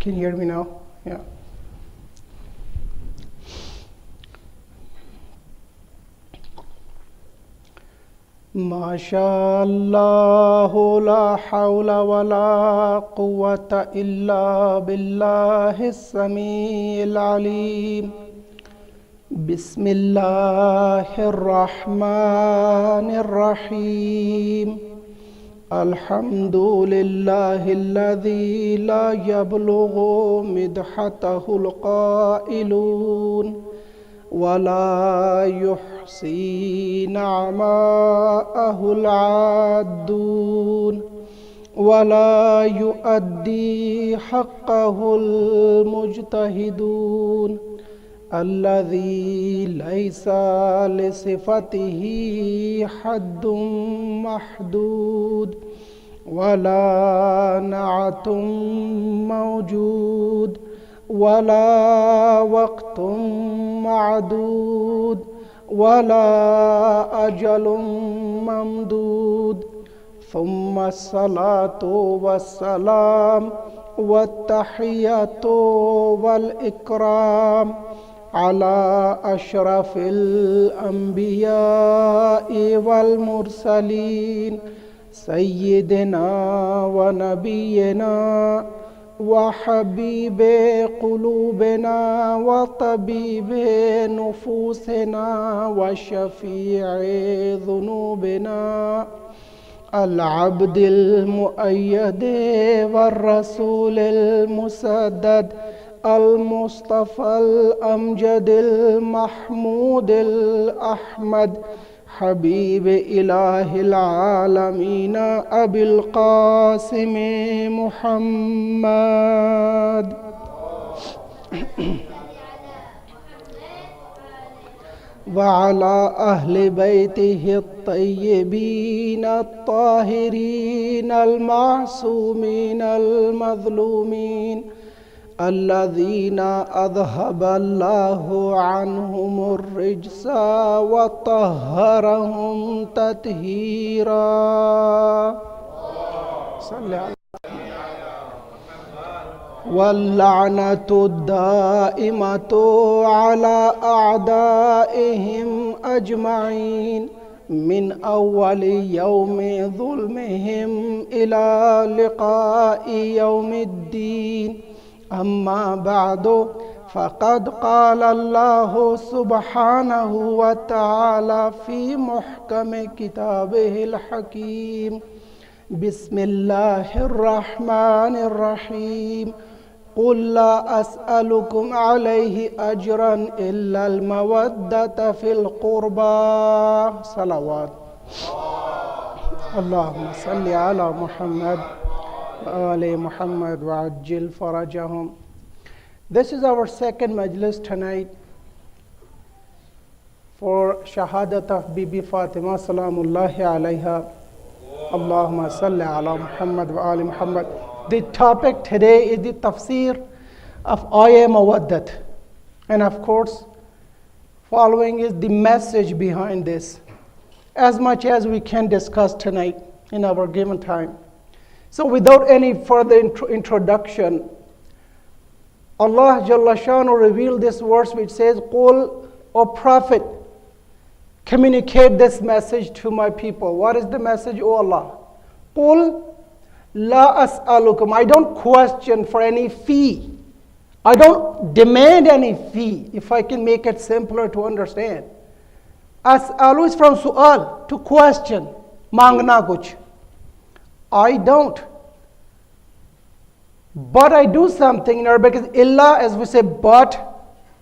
Can you hear me now? Yeah. MashaAllah, la hawla wa la quwwata illa billahi as-sami'il alim. Bismillahir Rahmanir Rahim. Alhamdulillahi alladhi la yablughu midhatahul qailun wa la yuhsi na'ma'ahul 'addun wa la yu'addi haqqahul mujtahidun الذي ليس لصفته حد محدود ولا نعت موجود ولا وقت معدود ولا أجل ممدود ثم الصلاة والسلام والتحية والإكرام على أشرف الأنبياء والمرسلين سيدنا ونبينا وحبيب قلوبنا وطبيب نفوسنا وشفيع ذنوبنا العبد المؤيد والرسول المسدد المصطفى الأمجد المحمود الأحمد حبيب إله العالمين أبي القاسم محمد وعلى أهل بيته الطيبين الطاهرين المعصومين المظلومين الذين أذهب الله عنهم الرجس وطهرهم تطهيرا صلى على واللعنة الدائمة على أعدائهم أجمعين من أول يوم ظلمهم إلى لقاء يوم الدين أما بعد فقد قال الله سبحانه وتعالى في محكم كتابه الحكيم بسم الله الرحمن الرحيم قل لا أسألكم عليه أجرا إلا المودة في القربى صلوات اللهم صل على محمد وآل محمد وعجل فرجهم. This is our second majlis tonight for Shahadat of Bibi Fatima Salamullahi alayha. Allahumma salli ala Muhammad wa ali Muhammad. The topic today is the Tafseer of Ayaah of Muwaddat. And of course, following is the message behind this, as much as we can discuss tonight in our given time. So without any further introduction, Allah Jalla Shanu revealed this verse which says, Qul, O Prophet, communicate this message to my people. What is the message, O Allah? Qul la as'alukum. I don't question for any fee. I don't demand any fee, if I can make it simpler to understand. As'alu is from su'al, to question, mangna kuch. I don't. But I do something in Arabic is illa, as we say, but,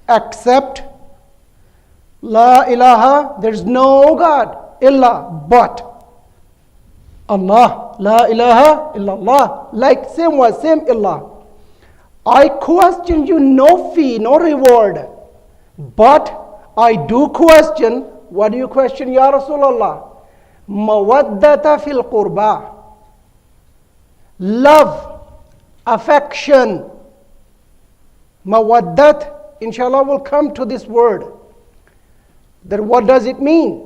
except. La ilaha, there's no God. Illa, but. Allah, la ilaha illallah. Like same was, same illah. I question you, no fee, no reward. But I do question, what do you question, Ya Rasulullah? Mawaddata fil qurba. Love, affection. Mawaddat, inshallah, will come to this word. That what does it mean?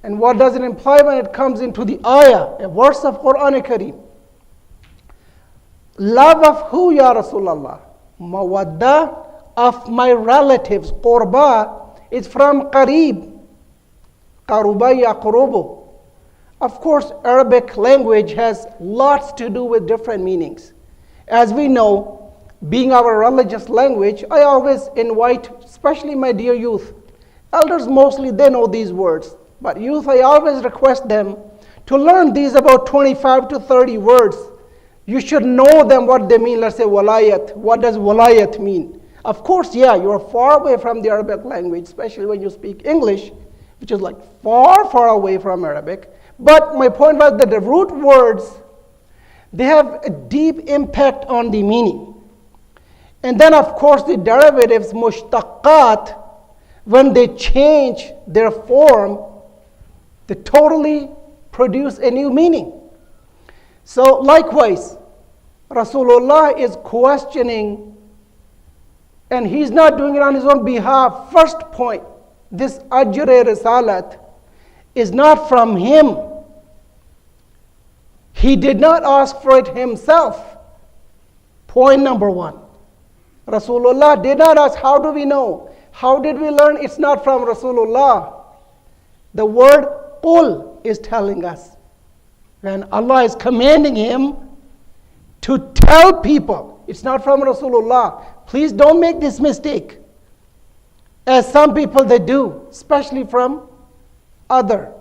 And what does it imply when it comes into the ayah, a verse of Quran Kareem? Love of who, Ya Rasulullah? Muwaddat, of my relatives. Qurba is from qarib. Qaruba yaqrubu. Of course, Arabic language has lots to do with different meanings. As we know, being our religious language, I always invite, especially my dear youth, elders mostly, they know these words. But youth, I always request them to learn these about 25 to 30 words. You should know them, what they mean. Let's say walayat. What does walayat mean? Of course, yeah, you're far away from the Arabic language, especially when you speak English, which is like far, far away from Arabic. But my point was that the root words, they have a deep impact on the meaning. And then, of course, the derivatives, mushtaqat, when they change their form, they totally produce a new meaning. So likewise, Rasulullah is questioning, and he's not doing it on his own behalf. First point, this ajr risalat is not from him. He did not ask for it himself. Point number one. Rasulullah did not ask, how do we know? How did we learn it's not from Rasulullah? The word qul is telling us. When Allah is commanding him to tell people, it's not from Rasulullah. Please don't make this mistake. As some people they do, especially from other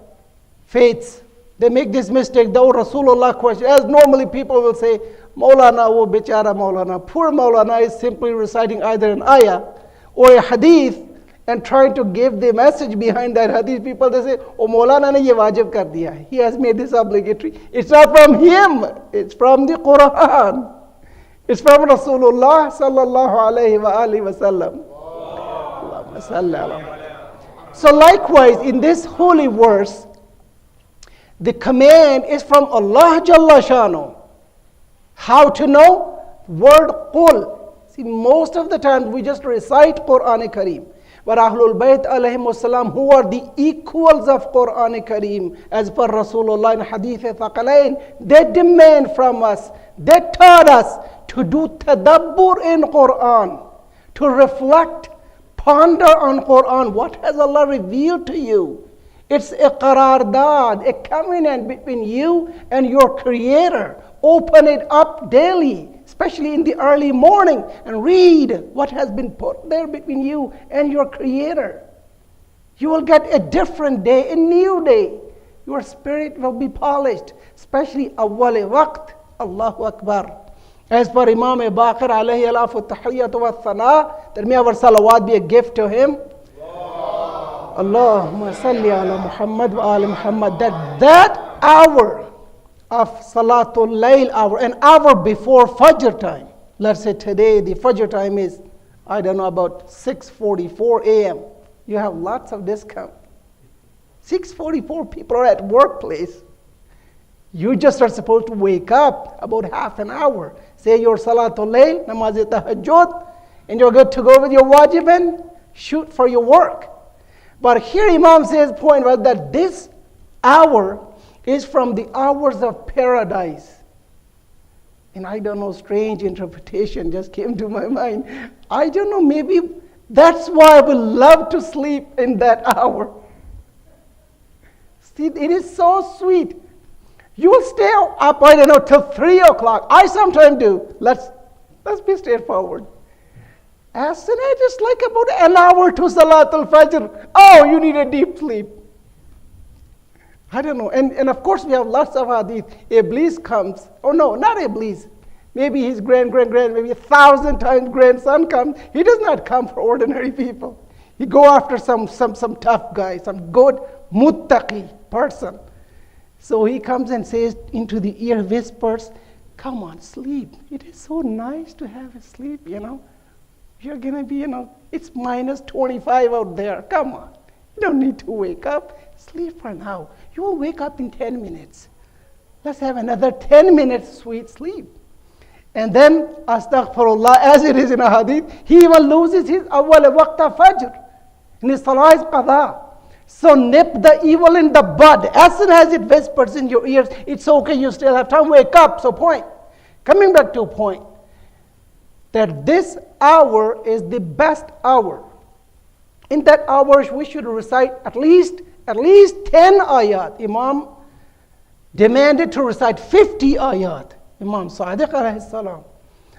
faiths. They make this mistake, the Rasulullah question. As normally people will say, Maulana, wo bichara Maulana. Poor Maulana is simply reciting either an ayah or a hadith and trying to give the message behind that hadith. People, they say, oh, Maulana ne ye wajib kar diya hai. He has made this obligatory. It's not from him. It's from the Quran. It's from Rasulullah sallallahu alayhi wa alihi wa sallam. Allahumma salli ala. So likewise, in this holy verse, the command is from Allah Jalla Shanu. How to know? Word qul. See, most of the time we just recite Quran Kareem. But Ahlul Bayt alayhim wasalam, who are the equals of Quran Kareem, as per Rasulullah in Hadith Thaqalain, they demand from us, they taught us to do tadabbur in Quran, to reflect, ponder on Quran. What has Allah revealed to you? It's a qaraardad, a covenant between you and your Creator. Open it up daily, especially in the early morning, and read what has been put there between you and your Creator. You will get a different day, a new day. Your spirit will be polished, especially awwal waqt. Allahu Akbar. As per Imam Baqir alayhi alafu tahiyyatu wa thana, that may our salawat be a gift to him. Allahumma salli ala Muhammad wa ali Muhammad. That hour of Salatul Layl hour, an hour before Fajr time. Let's say today the Fajr time is, I don't know, about 6:44 a.m. You have lots of discount. 6:44 people are at workplace. You just are supposed to wake up about half an hour. Say your Salatul Layl, Namaz-e-Tahajjud, and you're good to go with your wajib and shoot for your work. But here Imam says, point was that this hour is from the hours of paradise. And I don't know, strange interpretation just came to my mind. I don't know, maybe that's why I would love to sleep in that hour. See, it is so sweet. You will stay up, I don't know, till 3 o'clock. I sometimes do. Let's be straightforward. As soon as it's like about an hour to Salatul Fajr, oh, you need a deep sleep. I don't know. And of course, we have lots of hadith. Iblis comes. Oh, no, not Iblis. Maybe his maybe 1,000 times grandson comes. He does not come for ordinary people. He go after some tough guy, some good muttaqi person. So he comes and says into the ear, whispers, come on, sleep. It is so nice to have a sleep, You're going to be, it's minus 25 out there. Come on. You don't need to wake up. Sleep for now. You will wake up in 10 minutes. Let's have another 10 minutes sweet sleep. And then, astaghfirullah, as it is in a hadith, he will loses his awwal waqta fajr. And his salah is qadha. So nip the evil in the bud. As soon as it whispers in your ears, it's okay, you still have time, wake up. So point. Coming back to a point. that this hour is the best hour. In that hour, we should recite at least 10 ayat. Imam demanded to recite 50 ayat. Imam Sadiq alayhi salam.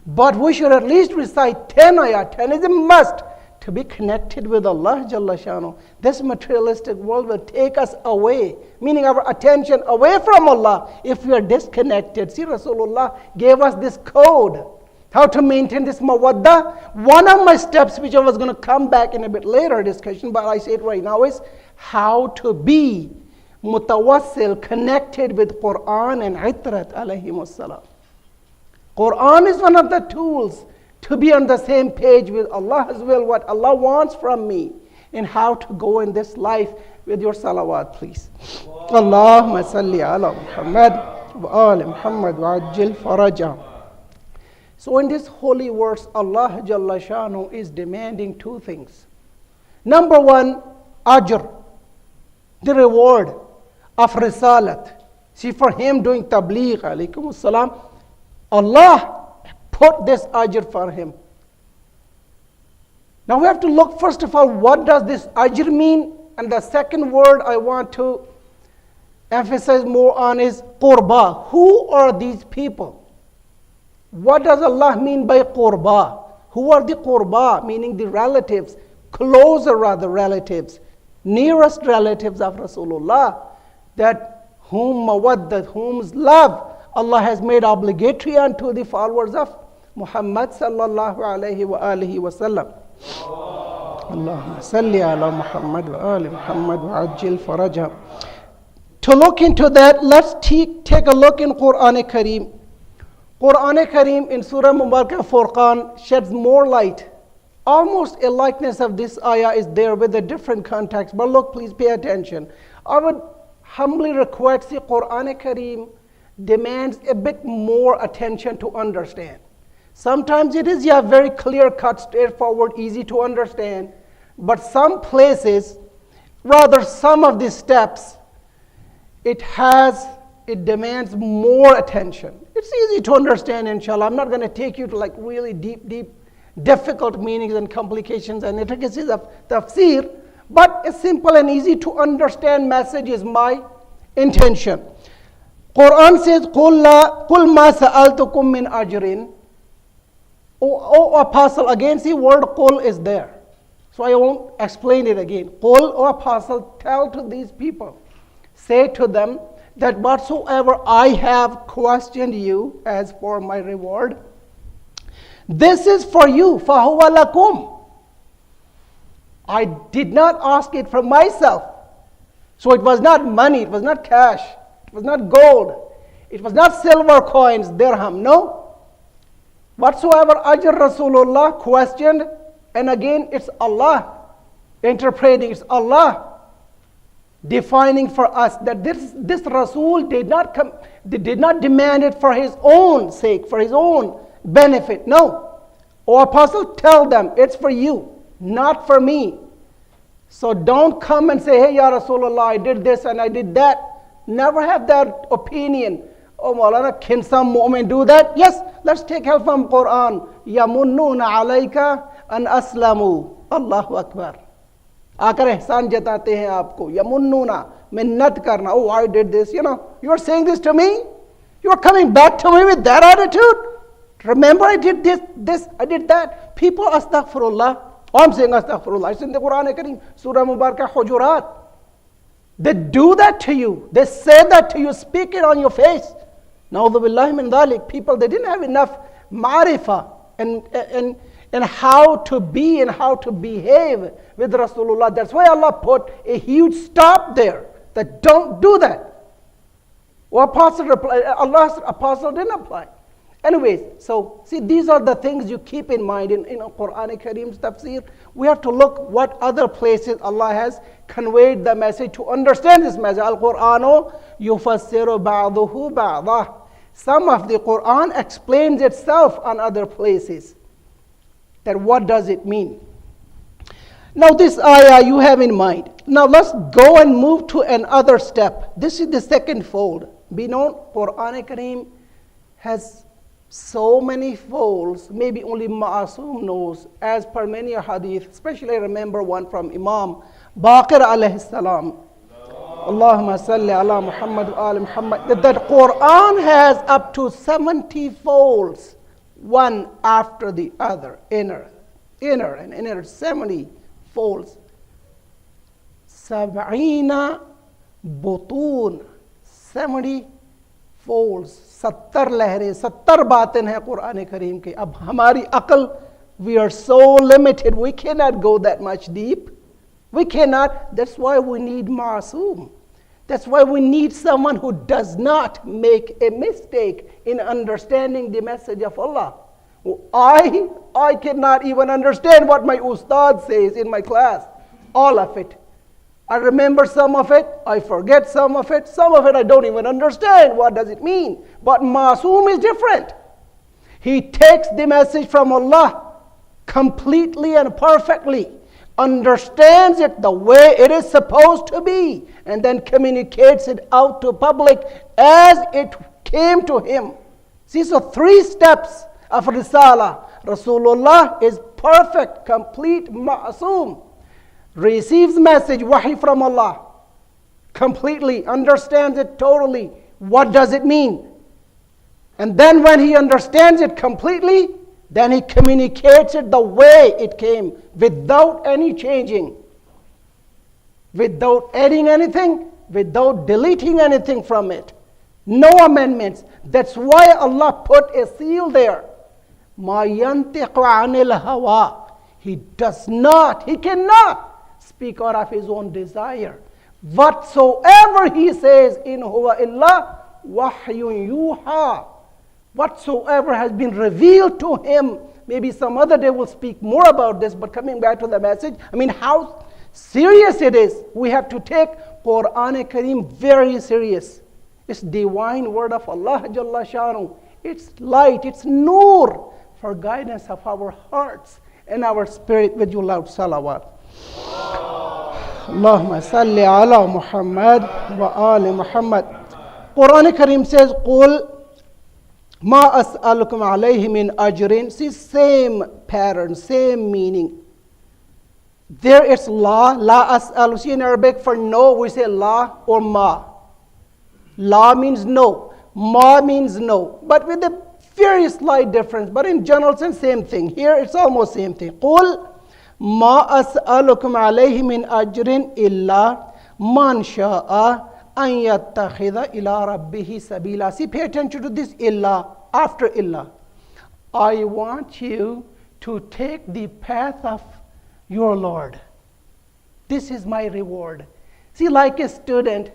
But we should at least recite 10 ayat. 10 is a must to be connected with Allah Jalla Shanu. This materialistic world will take us away, meaning our attention away from Allah if we are disconnected. See, Rasulullah gave us this code, how to maintain this mawaddah. One of my steps, which I was going to come back in a bit later discussion, but I say it right now, is how to be mutawassil, connected with Quran and Itrat alayhimus salam. Quran is one of the tools to be on the same page with Allah's will, what Allah wants from me, and how to go in this life with your salawat, please. Allahumma salli ala Muhammad wa ali Muhammad wa ajil faraja. So in this holy verse, Allah Jalla Shanu is demanding two things. Number one, ajr, the reward of risalat. See, for him doing tabligh, alaykum salam, Allah put this ajr for him. Now we have to look first of all, what does this ajr mean? And the second word I want to emphasize more on is qurba. Who are these people? What does Allah mean by qurba? Who are the qurba? Meaning the relatives, closer rather relatives, nearest relatives of Rasulullah, that whom mawaddat, whom's love Allah has made obligatory unto the followers of Muhammad sallallahu alayhi wa alihi wa sallam. Allahumma salli ala Muhammad wa ali Muhammad wa ajil faraja. To look into that, let's take a look in Quran Kareem. Quran Kareem in Surah Mubarakah Furqan sheds more light. Almost a likeness of this ayah is there with a different context. But look, please pay attention. I would humbly request the Quran Kareem demands a bit more attention to understand. Sometimes it is very clear cut, straightforward, easy to understand. But some places, rather some of the steps, it demands more attention. It's easy to understand, inshallah. I'm not going to take you to like really deep, difficult meanings and complications and intricacies of tafsir, but a simple and easy to understand message is my intention. Quran says, قُلْ مَا سَأَلْتُكُم مِّنْ أَجْرٍ. O Apostle, again, see word qul is there. So I won't explain it again. Qul, O Apostle, tell to these people, say to them that whatsoever I have questioned you as for my reward, this is for you, فَهُوَ لَكُمْ. I did not ask it for myself. So it was not money, it was not cash, it was not gold, it was not silver coins, dirham, no. Whatsoever ajr Rasulullah questioned, and again it's Allah interpreting, it's Allah defining for us that this Rasul did not demand it for his own sake, for his own benefit. No. O Apostle, tell them it's for you, not for me. So don't come and say, hey, Ya Rasulullah, I did this and I did that. Never have that opinion. Oh, Maulana, can some mu'min do that? Yes, let's take help from Quran. يَمُنُّونَ عَلَيْكَ أَنْ أَسْلَمُوا Allahu Akbar. आकर एहसान जताते हैं आपको. यमुन्नूना, मिन्नत करना. Oh, I did this. You are saying this to me? You are coming back to me with that attitude? Remember, I did this, I did that. People, astaghfirullah. I'm saying astaghfirullah. It's in the Quran Kareem, Surah Mubarakah Hujurat. They do that to you. They say that to you. Speak it on your face. Na'udhu billahi min dhalik. People, they didn't have enough ma'rifah and how to be and how to behave with Rasulullah. That's why Allah put a huge stop there. That don't do that. Well, Allah's apostle didn't apply. Anyways, so see, these are the things you keep in mind in Quran Kareem's tafsir. We have to look what other places Allah has conveyed the message to understand this message. Al-Qur'anu yufassiru ba'duhu ba'dah. Some of the Quran explains itself on other places. That what does it mean? Now this ayah you have in mind. Now let's go and move to another step. This is the second fold. Be known, Quran Kareem has so many folds, maybe only Ma'asum knows, as per many hadith, especially I remember one from Imam Baqir alayhi salam. Allahumma salli ala Muhammad wa ali Muhammad. That Quran has up to 70 folds, one after the other, inner, and inner, 70 folds. Sab'ina butun, 70 folds, 70 लहरें, 70 बातें हैं कुरान करीम के. अब हमारी अकल, we are so limited, we cannot go that much deep. We cannot. That's why we need Ma'asum. That's why we need someone who does not make a mistake in understanding the message of Allah. I cannot even understand what my ustad says in my class, all of it. I remember some of it, I forget some of it I don't even understand. What does it mean? But Ma'asum is different. He takes the message from Allah completely and perfectly, understands it the way it is supposed to be, and then communicates it out to public as it came to him. See, so 3 steps of Risala. Rasulullah is perfect, complete, Ma'asum. Receives message, wahi from Allah, completely, understands it totally. What does it mean? And then when he understands it completely, then he communicates it the way it came, without any changing, without adding anything, without deleting anything from it. No amendments. That's why Allah put a seal there. Ma yantiqu anil hawa. He does not, he cannot speak out of his own desire. Whatsoever he says, in huwa illa wahyun yuha. Whatsoever has been revealed to him. Maybe some other day we'll speak more about this, but coming back to the message, I mean how serious it is. We have to take Quran Kareem very serious. It's divine word of Allah Jalla Shanu. It's light, it's nur for guidance of our hearts and our spirit. With you loud salawat. Allahumma salli ala Muhammad wa ali Muhammad. Quran Kareem says, Qul ma as'alukum alayhi min ajrin. See, same pattern, same meaning. There it's la as'alu. See, in Arabic for no, we say la or ma. La means no, ma means no, but with a very slight difference. But in general sense, same thing. Here it's almost same thing. Qul ma as'alukum alayhi min ajrin illa man sha'a an yattakhidha ila rabbihi sabila. See, pay attention to this illa, after illa. I want you to take the path of your Lord. This is my reward. See, like a student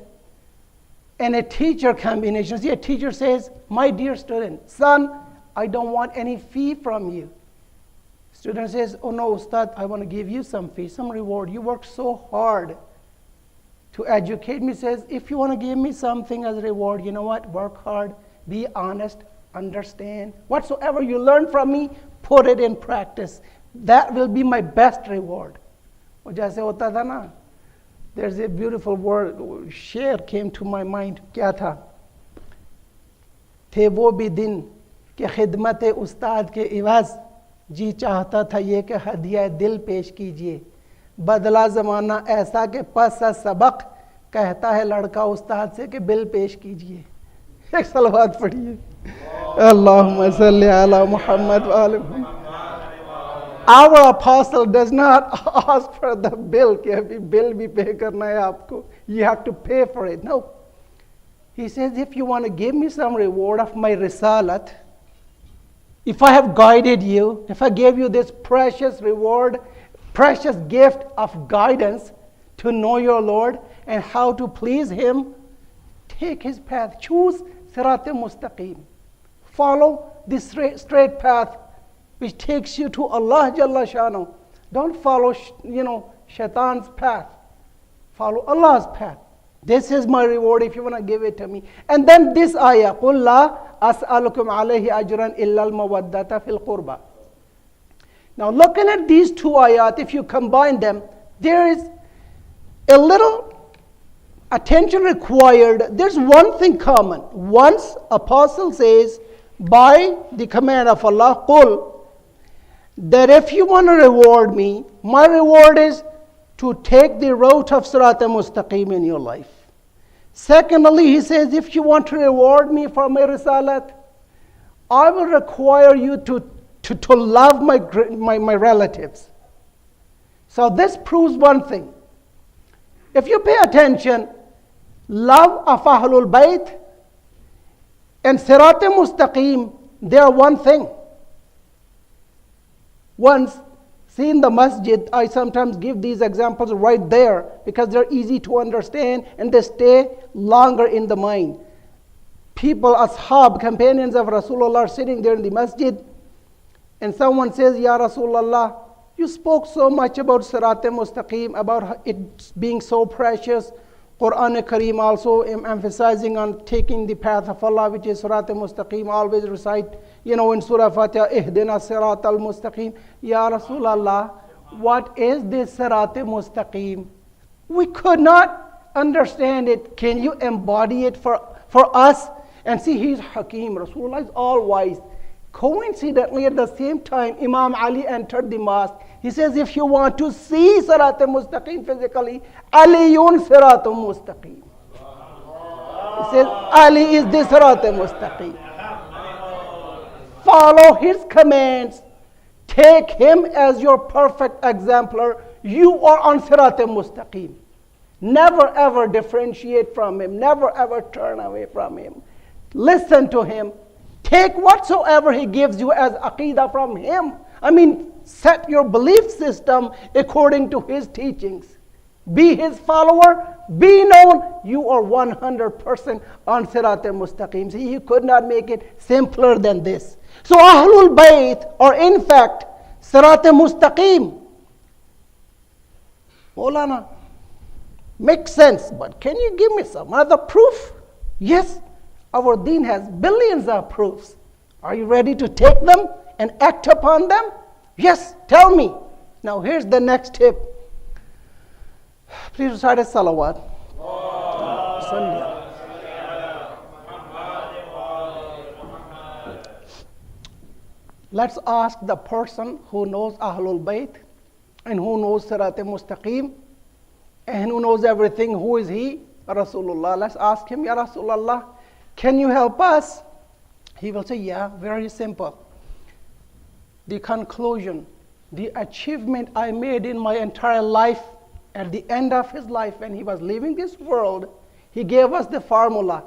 and a teacher combination. See, a teacher says, my dear student, son, I don't want any fee from you. Student says, oh no, Ustad, I want to give you some fee, some reward. You worked so hard to educate me. Says, if you want to give me something as a reward, you know what? Work hard, be honest, understand. Whatsoever you learn from me, put it in practice. That will be my best reward. Jaise hota tha na. There's a beautiful word, share came to my mind. Kya tha? थे वो भी दिन कि खिदमत उस्ताद के इवाज़ जी चाहता था ये कि हदिया दिल पेश कीजिए. बदला ज़माना ऐसा कि पस सबक कहता है लड़का उस्ताद से कि बिल पेश कीजिए. एक सलवात पढ़िए. अल्लाहुम्मा सल्ली अला मुहम्मद व आले Muhammad. Our apostle does not ask for the bill कि अभी bill भी pay करना है आपको. You have to pay for it. No. He says, if you want to give me some reward of my risalat, if I have guided you, if I gave you this precious reward, precious gift of guidance to know your Lord and how to please Him, take His path. Choose Sirat al-Mustaqim. Follow this straight path which takes you to Allah Jalla Shanu. Don't follow, Shaitan's path. Follow Allah's path. This is my reward if you want to give it to me. And then this ayah, قُلْ لَا أَسْأَلُكُمْ عَلَيْهِ أَجْرًا إِلَّا الْمَوَدَّةَ فِي الْقُرْبَى. Now looking at these two ayat, if you combine them, there is a little attention required. There's one thing common. Once Apostle says, by the command of Allah, Qul, that if you want to reward me, my reward is to take the route of Sirat al-Mustaqim in your life. Secondly, he says, if you want to reward me for my risalat, I will require you to love my relatives. So this proves one thing. If you pay attention, love of Ahlul Bayt and Sirat al-Mustaqim, they are one thing. Once, see in the masjid, I sometimes give these examples right there because they're easy to understand and they stay longer in the mind. People, ashab, companions of Rasulullah are sitting there in the masjid and someone says, Ya Rasulullah, you spoke so much about Sirat al-Mustaqim, about it being so precious. Quran Kareem also emphasizing on taking the path of Allah, which is Sirat al-Mustaqim. Always recite, in Surah Fatiha, Ihdina Sirat al-Mustaqim. Ya Rasulullah, what is this Sirat al-Mustaqim? We could not understand it. Can you embody it for us? And see, he's Hakim. Rasulullah is all wise. Coincidentally, at the same time, Imam Ali entered the mosque. He says, if you want to see Sirat al-Mustaqim physically, Aliyun Sirat al-Mustaqim. He says, Ali is the Sirat al-Mustaqim. Follow his commands. Take him as your perfect exemplar. You are on Sirat al-Mustaqim. Never ever differentiate from him. Never ever turn away from him. Listen to him. Take whatsoever he gives you as aqidah from him. Set your belief system according to his teachings. Be his follower. Be known. You are 100% on Sirat al-Mustaqim. See, he could not make it simpler than this. So Ahlul Bayt are in fact Sirat al-Mustaqim. Maulana, makes sense, but can you give me some other proof? Yes, our deen has billions of proofs. Are you ready to take them and act upon them? Yes, tell me. Now here's the next tip. Please recite a salawat. Let's ask the person who knows Ahlul Bayt and who knows Sirat al-Mustaqim and who knows everything. Who is he? Rasulullah. Let's ask him, Ya Rasulullah, can you help us? He will say, yeah, very simple. The conclusion, the achievement I made in my entire life, at the end of his life when he was leaving this world, he gave us the formula.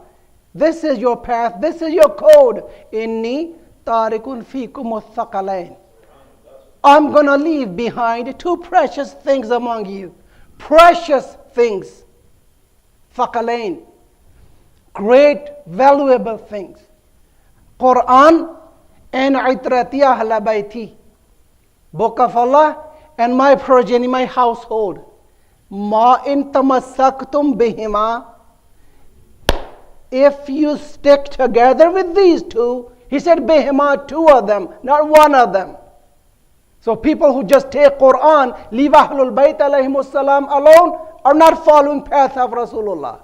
This is your path, this is your code. Inni tarikun fikum thaqalain. I'm going to leave behind two precious things among you. Precious things. Thaqalain. Great, valuable things. Quran and itrati ahla bayti. Book of Allah and my progeny, my household. Ma in tamassaktum bihima. If you stick together with these two, he said bihima, two of them, not one of them. So people who just take Quran, leave Ahlul Bayt alayhimus salam alone, are not following path of Rasulullah.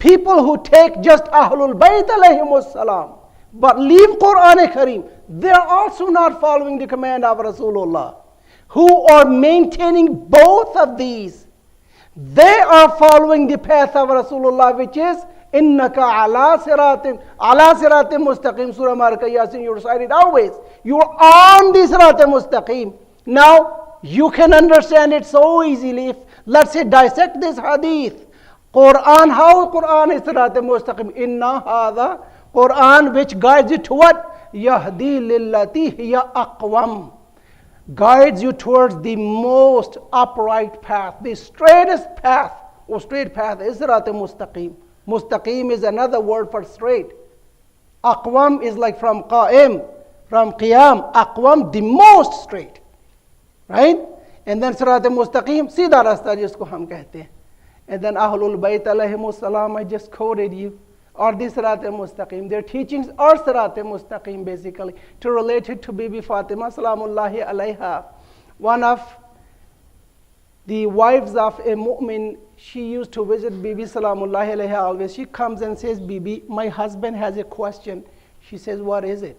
People who take just Ahlul Bayt alayhimus salam, but leave Quran Kareem, they are also not following the command of Rasulullah. Who are maintaining both of these, they are following the path of Rasulullah, which is innaka ala siratin mustaqim. Surah Marka Yasin, you recite it always. You are on the sirat mustaqim. Now you can understand it so easily. Let's say dissect this hadith. Quran, how Quran is sirat mustaqim? Inna hadha Quran, which guides you to what? Yahdi lillati hiya aqwam. Guides you towards the most upright path, the straightest path. Oh, straight path is sirat mustaqim. Mustaqim is another word for straight. Aqwam is like from qa'im, from qiyam. Aqwam, the most straight. Right? And then sirat mustaqim, सीधा रास्ता जिसको हम कहते हैं. And then Ahlul Bayt alayhimus salam, I just quoted you, or the sirat mustaqim. Their teachings are sirat mustaqim basically. To relate it to Bibi Fatima salamullahi alayha, one of the wives of a mu'min, she used to visit Bibi salamullahi alayha always. She comes and says, Bibi, my husband has a question. She says, what is it?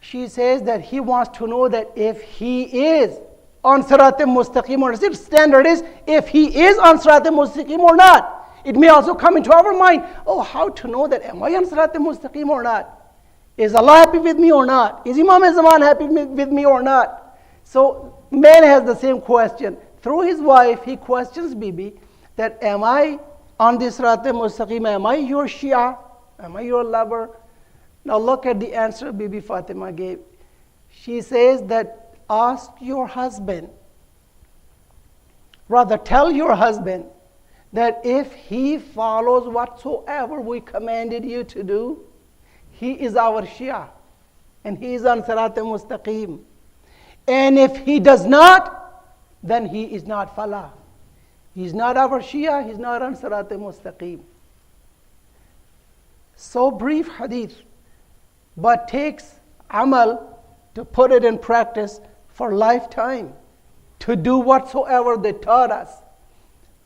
She says that he wants to know that if he is on Sirat al-Mustaqim or not. The standard is if he is on Sirat al-Mustaqim or not. It may also come into our mind, oh, how to know that am I on Sirat al-Mustaqim or not? Is Allah happy with me or not? Is Imam Zaman happy with me or not? So man has the same question. Through his wife, he questions Bibi that am I on this Sirat al-Mustaqim? Am I your Shia? Am I your lover? Now look at the answer Bibi Fatima gave. She says that ask your husband, rather tell your husband that if he follows whatsoever we commanded you to do, he is our Shia and he is on Sirat al-Mustaqim. And if he does not, then he is not Falah. He's not our Shia, he's not on Sirat al-Mustaqim. So brief hadith, but takes amal to put it in practice for lifetime, to do whatsoever they taught us.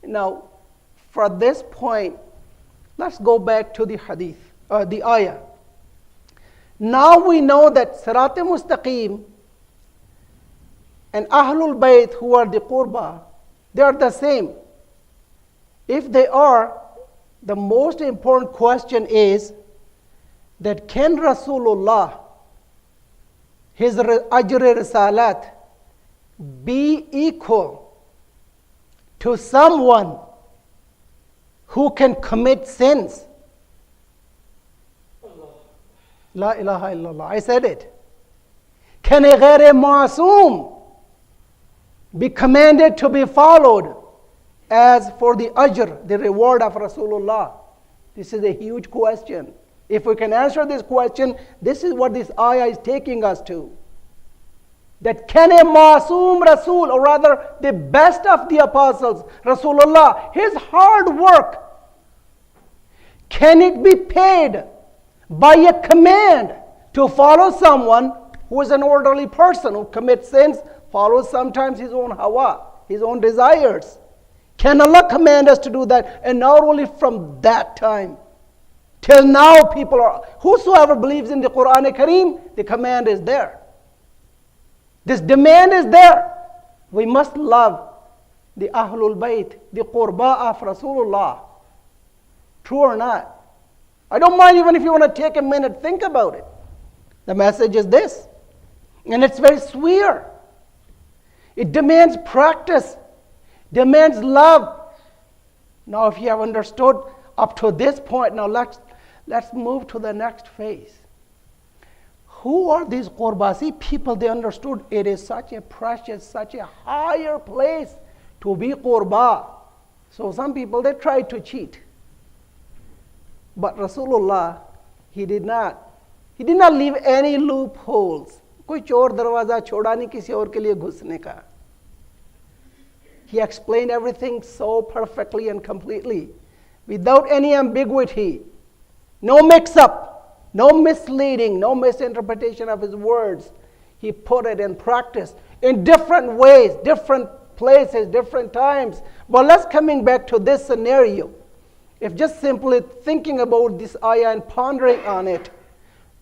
Now, for this point, let's go back to the hadith, the ayah. Now we know that Sirat al-Mustaqim and Ahlul Bayt, who are the Qurba, they are the same. If they are, the most important question is that can Rasulullah, his ajr risalat, be equal to someone who can commit sins? La ilaha illallah. I said it. Can a ghair ma'soom be commanded to be followed as for the ajr, the reward of Rasulullah? This is a huge question. If we can answer this question, this is what this ayah is taking us to. That can a ma'soom Rasul, or rather the best of the apostles, Rasulullah, his hard work, can it be paid by a command to follow someone who is an orderly person, who commits sins, follows sometimes his own hawa, his own desires? Can Allah command us to do that? And not only from that time, till now people are, whosoever believes in the Quran Kareem, the command is there. This demand is there. We must love the Ahlul Bayt, the Qurba of Rasulullah. True or not? I don't mind even if you want to take a minute, think about it. The message is this. And it's very severe. It demands practice, demands love. Now if you have understood up to this point, now let's move to the next phase. Who are these Qurba? See, people, they understood it is such a precious, such a higher place to be Qurba. So some people, they try to cheat. But Rasulullah, he did not leave any loopholes. कोई चोर दरवाजा छोड़ा नहीं किसी और के लिए घुसने का. He explained everything so perfectly and completely, without any ambiguity, no mix-up, no misleading, no misinterpretation of his words. He put it in practice in different ways, different places, different times. But let's coming back to this scenario. If just simply thinking about this ayah and pondering on it,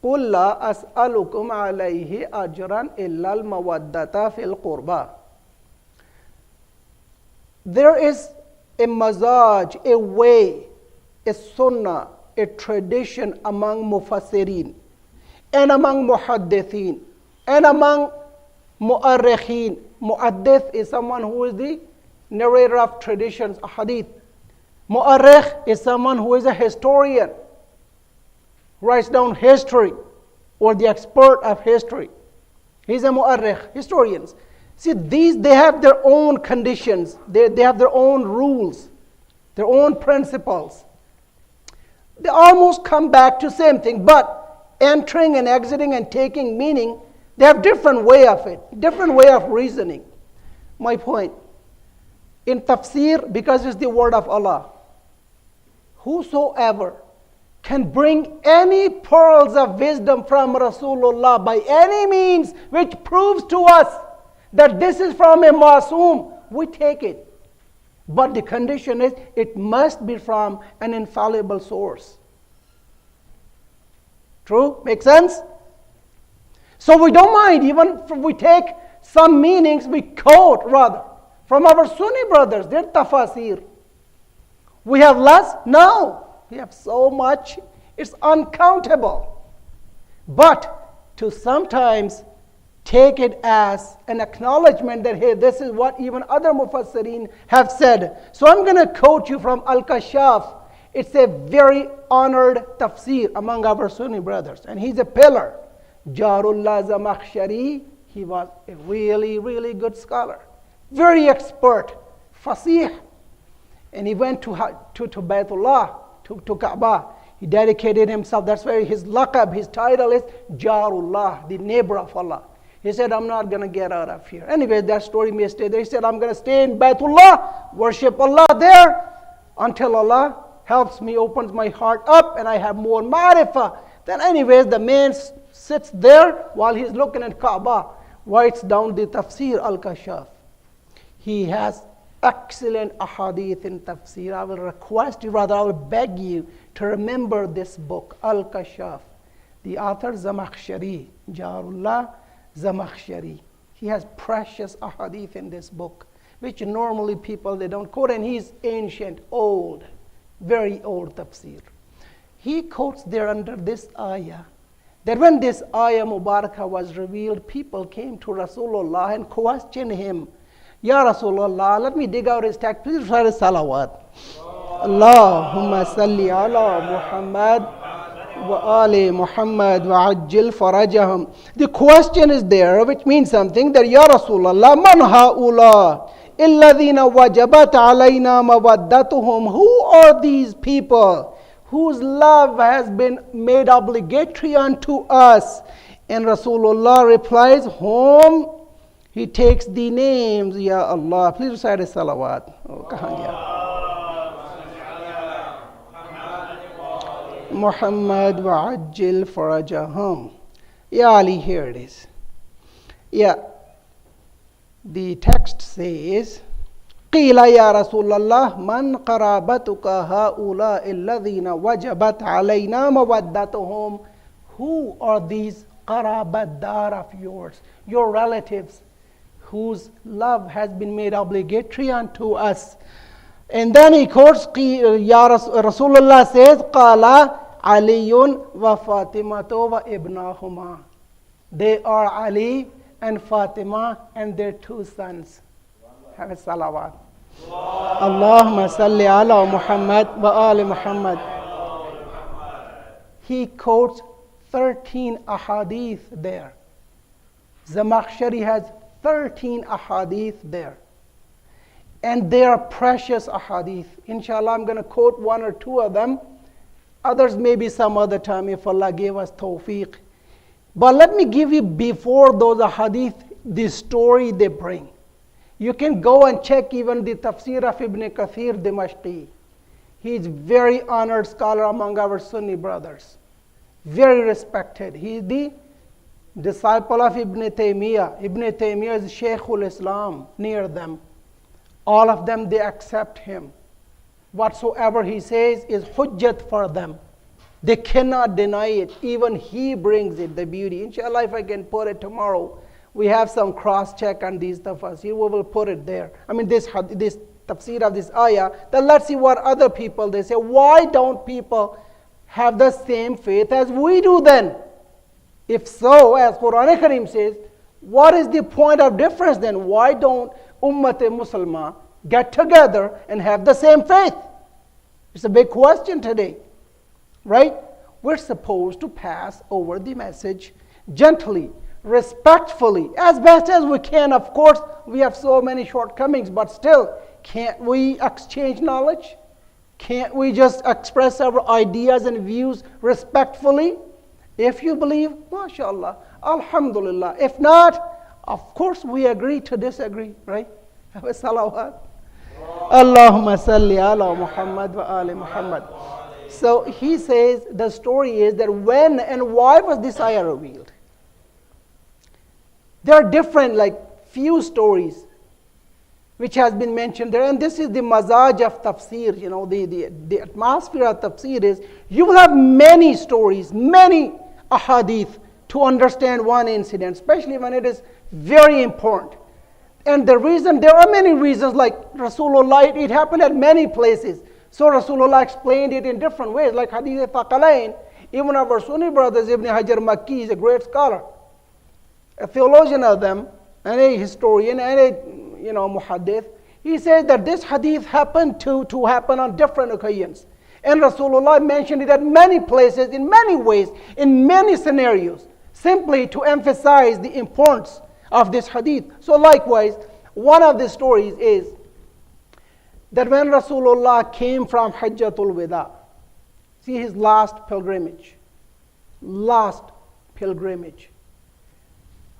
قُلْ لَا أَسْأَلُكُمْ عَلَيْهِ أَجْرًا إِلَّا الْمَوَدَّةَ فِي الْقُرْبَى. There is a mazaj, a way, a sunnah, a tradition among mufassirin, and among muhaddithin, and among mu'arrikhin. Mu'addith is someone who is the narrator of traditions, a hadith. Mu'arrikh is someone who is a historian, writes down history, or the expert of history. He's a mu'arrikh, historians. See, these, they have their own conditions. They have their own rules, their own principles. They almost come back to same thing, but entering and exiting and taking meaning, they have different way of it, different way of reasoning. My point, in tafsir, because it's the word of Allah, whosoever can bring any pearls of wisdom from Rasulullah by any means which proves to us that this is from a masoom, we take it. But the condition is it must be from an infallible source. True? Make sense? So we don't mind, even if we take some meanings, we quote rather from our Sunni brothers, their tafasir. We have less? No. We have so much, it's uncountable. But to sometimes take it as an acknowledgement that, hey, this is what even other mufassirin have said. So I'm going to quote you from Al-Kashaf. It's a very honored tafsir among our Sunni brothers. And he's a pillar. Jarullah Zamakhshari, he was a really, really good scholar. Very expert, fasih. And he went to Baytullah, to Kaaba. He dedicated himself. That's why his laqab, his title is Jarullah, the neighbor of Allah. He said, I'm not going to get out of here. Anyway, that story may stay there. He said, I'm going to stay in Baytullah, worship Allah there until Allah helps me, opens my heart up, and I have more ma'rifah. Then anyways, the man sits there while he's looking at Kaaba, writes down the tafsir Al-Kashaf. He has excellent ahadith in tafsir. I will request you, rather I will beg you to remember this book, Al-Kashaf. The author Zamakhshari, Jarullah Zamakhshari. He has precious ahadith in this book, which normally people, they don't quote, and he's ancient, old, very old tafsir. He quotes there under this ayah, that when this ayah Mubarakah was revealed, people came to Rasulullah and questioned him. Ya Rasulullah, let me dig out his text. Please recite a salawat. Allahumma salli ala Muhammad wa ali Muhammad wa ajil farajahum. The question is there, which means something, that Ya Rasulullah, man ha'ula illadhina wajabat alayna mawaddatuhum. Who are these people whose love has been made obligatory unto us? And Rasulullah replies, whom? He takes the names, Ya Allah. Please recite a salawat. Oh, Muhammad wa ajil farajahum. Ya Ali, here it is. Yeah. The text says, Qila ya Rasulallah, man qarabatuka haula alladhina wajabat alayna mawaddatuhum. Who are these qarabaddar of yours, your relatives, whose love has been made obligatory unto us? And then he quotes, Rasulullah says, Qala Aliyun wa Fatimatu wa ibnahuma. They are Ali and Fatima and their two sons. Have a salawat. Allahumma salli ala Muhammad wa ali Muhammad. He quotes 13 ahadith there. Zamakhshari has 13 ahadith there. And they are precious ahadith. Inshallah, I'm going to quote one or two of them. Others maybe some other time if Allah gave us tawfiq. But let me give you, before those ahadith, the story they bring. You can go and check even the Tafsir of Ibn Kathir Dimashqi. He is very honored scholar among our Sunni brothers. Very respected. He is the disciple of Ibn Taymiyyah. Ibn Taymiyyah is Shaykhul Islam near them. All of them, they accept him. Whatsoever he says is hujjat for them. They cannot deny it. Even he brings it, the beauty. Inshallah, if I can put it tomorrow, we have some cross-check on these tafsir. We will put it there. I mean, this tafsir of this ayah. Then let's see what other people, they say. Why don't people have the same faith as we do then? If so, as Quran Kareem says, what is the point of difference then? Why don't Ummat-e-Muslimah get together and have the same faith? It's a big question today, right? We're supposed to pass over the message gently, respectfully, as best as we can. Of course, we have so many shortcomings, but still, can't we exchange knowledge? Can't we just express our ideas and views respectfully? If you believe, mashallah, alhamdulillah. If not, of course we agree to disagree, right? Have a salawat. Allahumma salli ala Muhammad wa ali Muhammad. So he says, the story is that when and why was this ayah revealed? There are different, few stories which has been mentioned there, and this is the mazaj of tafsir. The atmosphere of tafsir is, you will have many stories, many ahadith to understand one incident, especially when it is very important. And the reason, there are many reasons, like Rasulullah, it happened at many places. So Rasulullah explained it in different ways, like Hadith Thaqalain. Even our Sunni brothers, Ibn Hajar Makki is a great scholar, a theologian of them, and a historian, and a muhaddith. He says that this hadith happened to happen on different occasions. And Rasulullah mentioned it at many places, in many ways, in many scenarios, simply to emphasize the importance of this hadith. So likewise, one of the stories is that when Rasulullah came from Hajjatul Wada, see his last pilgrimage,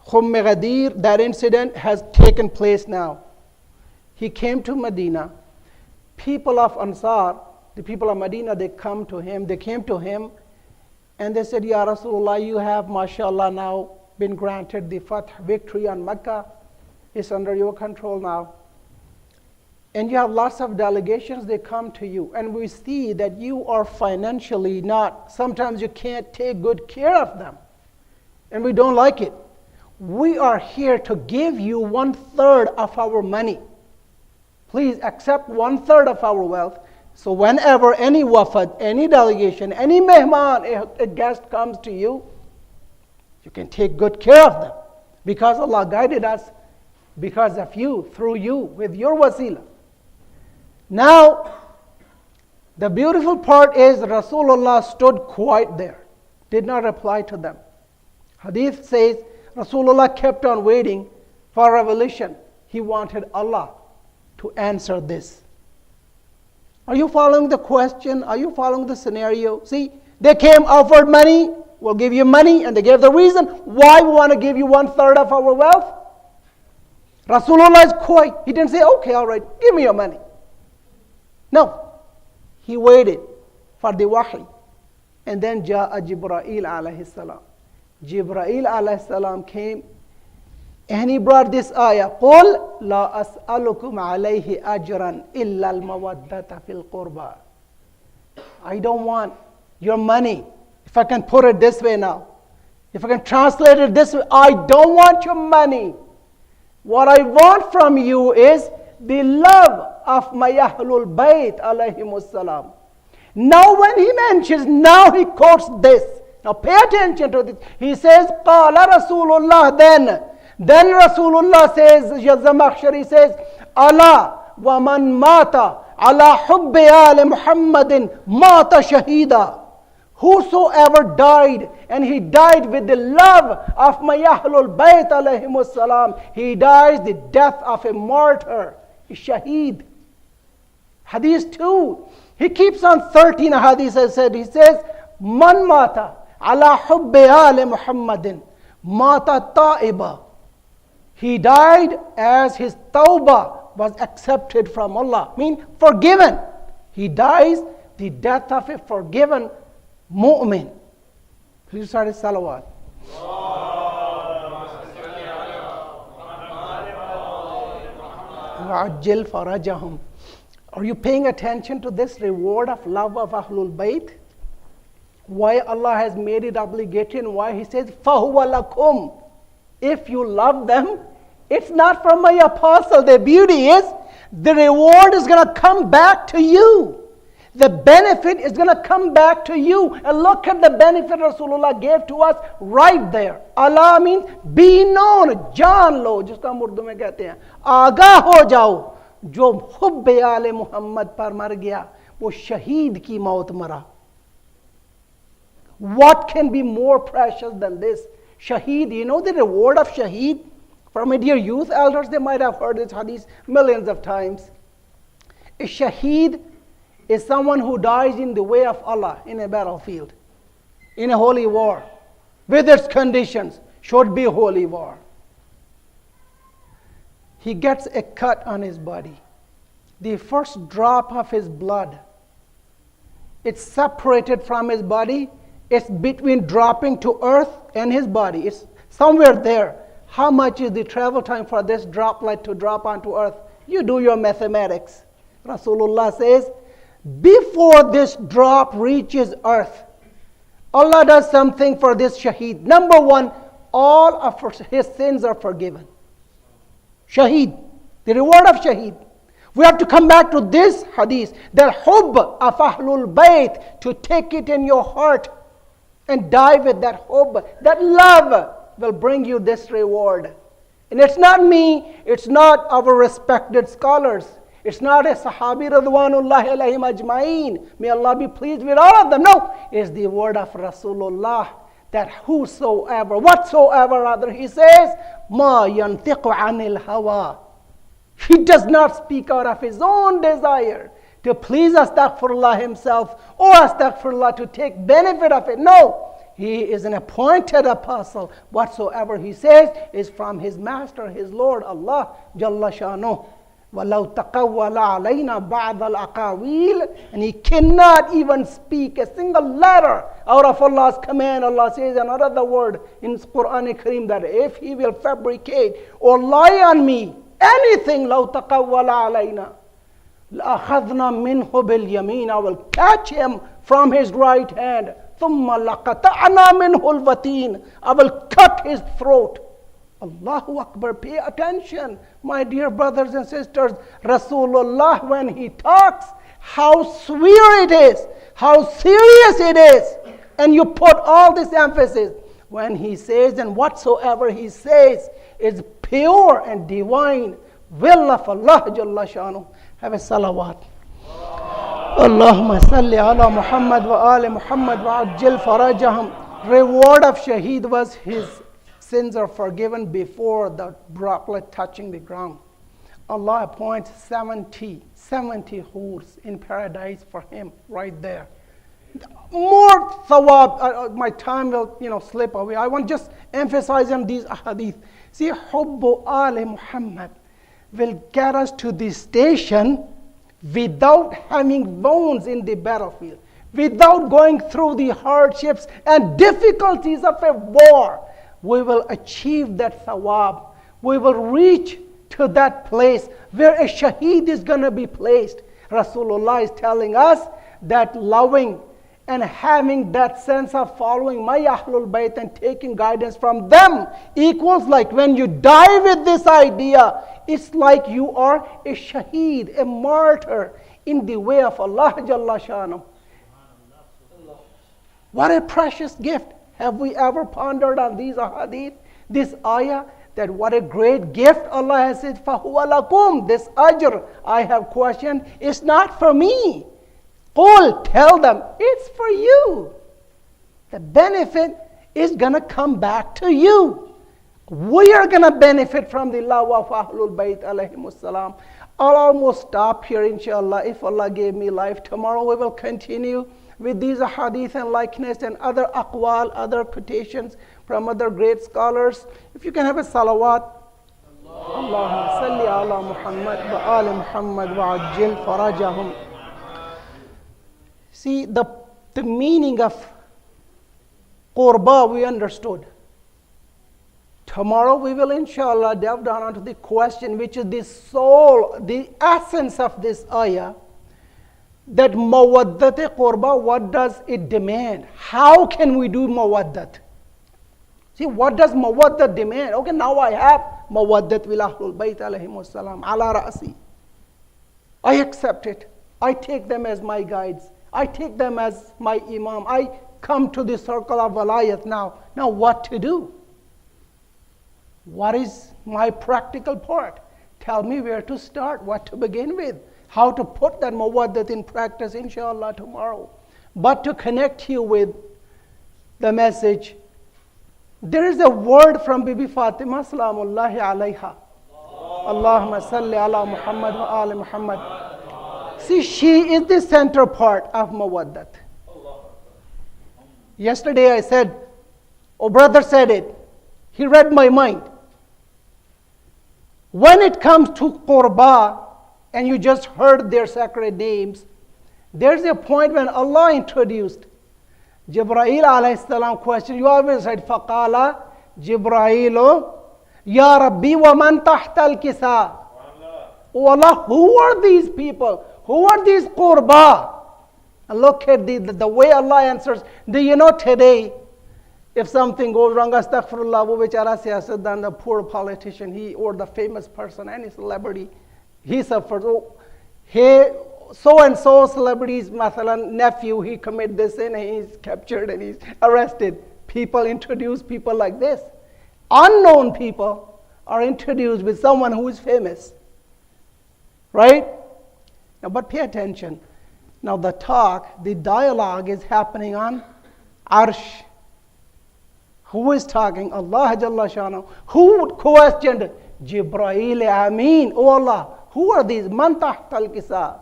Khumm Ghadir, that incident has taken place now. He came to Medina. People of Ansar, the people of Medina, they came to him and they said, Ya Rasulullah, you have, mashallah, now been granted the Fath, victory on Mecca. It's under your control now. And you have lots of delegations, they come to you. And we see that you are financially not, sometimes you can't take good care of them. And we don't like it. We are here to give you 1/3 of our money. Please accept 1/3 of our wealth. So whenever any wafad, any delegation, any mehman, a guest comes to you, you can take good care of them. Because Allah guided us, because of you, through you, with your wasila. Now, the beautiful part is Rasulullah stood quiet there, did not reply to them. Hadith says Rasulullah kept on waiting for revelation. He wanted Allah to answer this. Are you following the question? Are you following the scenario? See, they came, offered money, we'll give you money, and they gave the reason why we want to give you 1/3 of our wealth. Rasulullah is quiet. He didn't say, okay, all right, give me your money. No, he waited for the wahi. And then Ja'a Jibreel alayhi salam. Jibreel alayhi salam came and he brought this ayah. قُلْ لَا أَسْأَلُكُمْ عَلَيْهِ أَجْرًا إِلَّا الْمَوَدَّةَ فِي الْقُرْبَى. I don't want your money. If I can put it this way now, if I can translate it this way, I don't want your money. What I want from you is the love of my Ahlul Bayt alayhimus salam. Now when he mentions, now he quotes this. Now pay attention to this. He says, قَالَ رَسُولُ اللَّهِ Then Rasulullah says, Zamakhshari says, Allah wa man mata ala hubbi ali Muhammadin mata shahida. Whosoever died, and he died with the love of my Ahlul Bayt alayhimus salam, he dies the death of a martyr, a shaheed. Hadith 2. He keeps on 13 hadith I said. He says, Man mata ala hubbi ali Muhammadin mata ta'iba. He died as his tawbah was accepted from Allah. Mean forgiven. He dies the death of a forgiven mu'min. Please start a salawat. وَعَجِّلْ فَرَجَهُمْ. Are you paying attention to this reward of love of Ahlul Bayt? Why Allah has made it obligatory and why He says, فَهُوَ لَكُمْ. If you love them, it's not from my apostle. The beauty is, the reward is going to come back to you. The benefit is going to come back to you. And look at the benefit Rasulullah gave to us right there. Allah means be known, jaan lo, jiska hum urdu mein kehte hain. Aagah ho jao, jo hubbe aale Muhammad par mar gaya, wo shaheed ki maut mara. What can be more precious than this? Shaheed, you know the reward of shaheed? For my dear youth elders, they might have heard this hadith millions of times. A shaheed is someone who dies in the way of Allah in a battlefield, in a holy war, with its conditions, should be holy war. He gets a cut on his body. The first drop of his blood, it's separated from his body. It's between dropping to earth and his body. It's somewhere there. How much is the travel time for this droplet to drop onto earth? You do your mathematics. Rasulullah says, before this drop reaches earth, Allah does something for this shaheed. Number one, all of his sins are forgiven. Shaheed, the reward of shaheed. We have to come back to this hadith, that hubb of Ahlul Bayt, to take it in your heart and die with that hubb. That love will bring you this reward. And it's not me, it's not our respected scholars. It's not a Sahabi Radwanullahi alayhim ajma'een. May Allah be pleased with all of them. No, it's the word of Rasulullah, that whosoever, whatsoever rather, he says, ma yantiqu anil hawa. He does not speak out of his own desire to please astaghfirullah himself or astaghfirullah to take benefit of it. No, he is an appointed apostle. Whatsoever he says is from his master, his Lord, Allah Jalla Sha'nuh. وَلَوْ تَقَوَّلَ عَلَيْنَا بَعْضَ الْأَقَاوِيلِ. And he cannot even speak a single letter out of Allah's command. Allah says another word in Quran Kareem, that if he will fabricate or lie on me, anything, لَوْ تَقَوَّلَ عَلَيْنَا لَأَخَذْنَا مِنْهُ بِالْيَمِينِ. I will catch him from his right hand. ثُمَّ لَقَطَعْنَا مِنْهُ الْوَتِينَ. I will cut his throat. Allahu Akbar, pay attention, my dear brothers and sisters. Rasulullah, when he talks, how severe it is, how serious it is. And you put all this emphasis when he says, and whatsoever he says is pure and divine will of Allah Jalla Sha'nuh. Have a salawat. Allahumma salli ala Muhammad wa ali Muhammad wa ajil farajahum. Reward of shaheed was his sins are forgiven before the droplet touching the ground. Allah appoints 70 hurs in paradise for him right there. More thawab, my time will slip away. I want just emphasize on these hadith. See, hubbu ali Muhammad will get us to this station without having wounds in the battlefield, without going through the hardships and difficulties of a war. We will achieve that thawab. We will reach to that place where a shaheed is going to be placed. Rasulullah is telling us that loving and having that sense of following my Ahlul Bayt and taking guidance from them equals like when you die with this idea, it's like you are a shaheed, a martyr in the way of Allah Jalla Sha'nuh. What a precious gift. Have we ever pondered on these ahadith, this ayah, that what a great gift Allah has said, فَهُوَ لَكُمْ. This ajr, I have questioned, is not for me. Qul, tell them, it's for you. The benefit is going to come back to you. We are going to benefit from the love of Ahlul Bayt alayhimus salam. I'll almost stop here, inshallah. If Allah gave me life, tomorrow we will continue with these ahadith and likeness and other aqwal, other quotations from other great scholars. If you can have a salawat. Allahumma salli ala Muhammad wa ali Muhammad wa ajil farajahum. See, the meaning of qurba we understood. Tomorrow we will inshallah delve down onto the question, which is the soul, the essence of this ayah. That mawaddat qurba, what does it demand? How can we do mawaddat? See, what does mawaddat demand? Okay, now I have mawaddat wil Ahlul Bayt alayhimus salam ala ra'si. I accept it. I take them as my guides. I take them as my imam. I come to the circle of walayat now. Now what to do? What is my practical part? Tell me where to start, what to begin with. How to put that mawaddat in practice, inshallah, tomorrow. But to connect you with the message, there is a word from Bibi Fatima salamullahi alayha. Allahumma salli ala Muhammad wa ali Muhammad. See, she is the center part of mawaddat. Yesterday I said, brother said it. He read my mind. When it comes to qurba, and you just heard their sacred names, there's a point when Allah introduced Jibreel alayhi salam question. You always said, فَقَالَ جِبْرَائِيلُ يَا رَبِّي وَمَنْ تَحْتَ And look at the way Allah answers. Do you know today, if something goes wrong, astaghfirullah, wo bechara siyasatdan, the poor politician, he or the famous person, any celebrity, he suffers. Oh, hey, so-and-so celebrity's mathalan, nephew, he committed this sin, and he's captured and he's arrested. People introduce people like this. Unknown people are introduced with someone who is famous. Right? Now, but pay attention. Now the talk, the dialogue is happening on Arsh. Who is talking? Allah Jalla Shana. Who questioned? Jibreel Ameen. Oh Allah, who are these? Man tahtal kisa.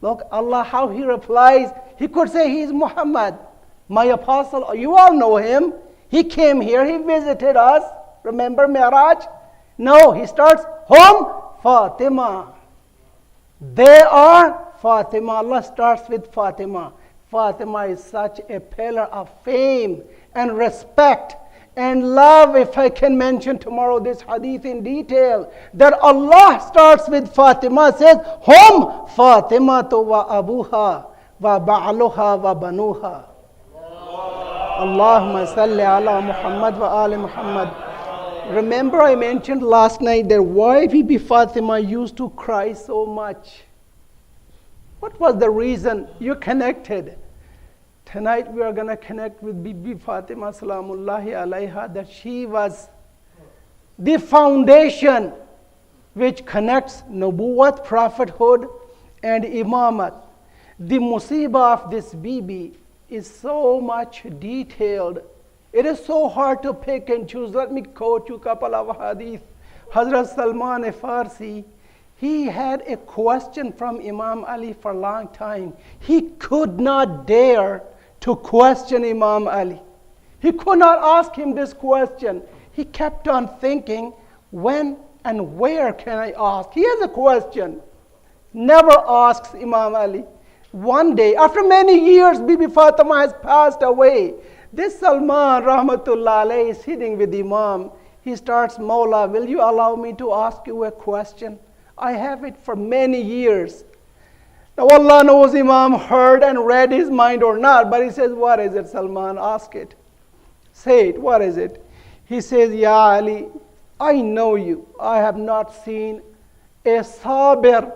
Look, Allah, how he replies. He could say he is Muhammad, my apostle. You all know him. He came here, he visited us. Remember Mi'raj? No, he starts, Hum Fatima. They are Fatima. Allah starts with Fatima. Fatima is such a pillar of fame and respect and love. If I can mention tomorrow this hadith in detail, that Allah starts with Fatima, says, Hum Fatimatu wa abuha wa ba'aluha wa banuha. Allahumma salli ala Muhammad wa ali Muhammad. Remember I mentioned last night that why Bibi Fatima used to cry so much. What was the reason? You connected. Tonight we are going to connect with Bibi Fatima salamullahi alayha, that she was the foundation which connects Nubuwwat, prophethood, and Imamat. The musibah of this Bibi is so much detailed. It is so hard to pick and choose. Let me quote you a couple of hadith. Hazrat Salman Farsi, he had a question from Imam Ali for a long time. He could not dare to question Imam Ali. He could not ask him this question. He kept on thinking, when and where can I ask? He has a question. Never asks Imam Ali. One day, after many years, Bibi Fatima has passed away. This Salman Rahmatullah alayhi is sitting with Imam. He starts, Mawla, will you allow me to ask you a question? I have it for many years. Now Allah knows Imam heard and read his mind or not, but he says, what is it, Salman? Ask it. Say it, what is it? He says, Ya Ali, I know you. I have not seen a sabir.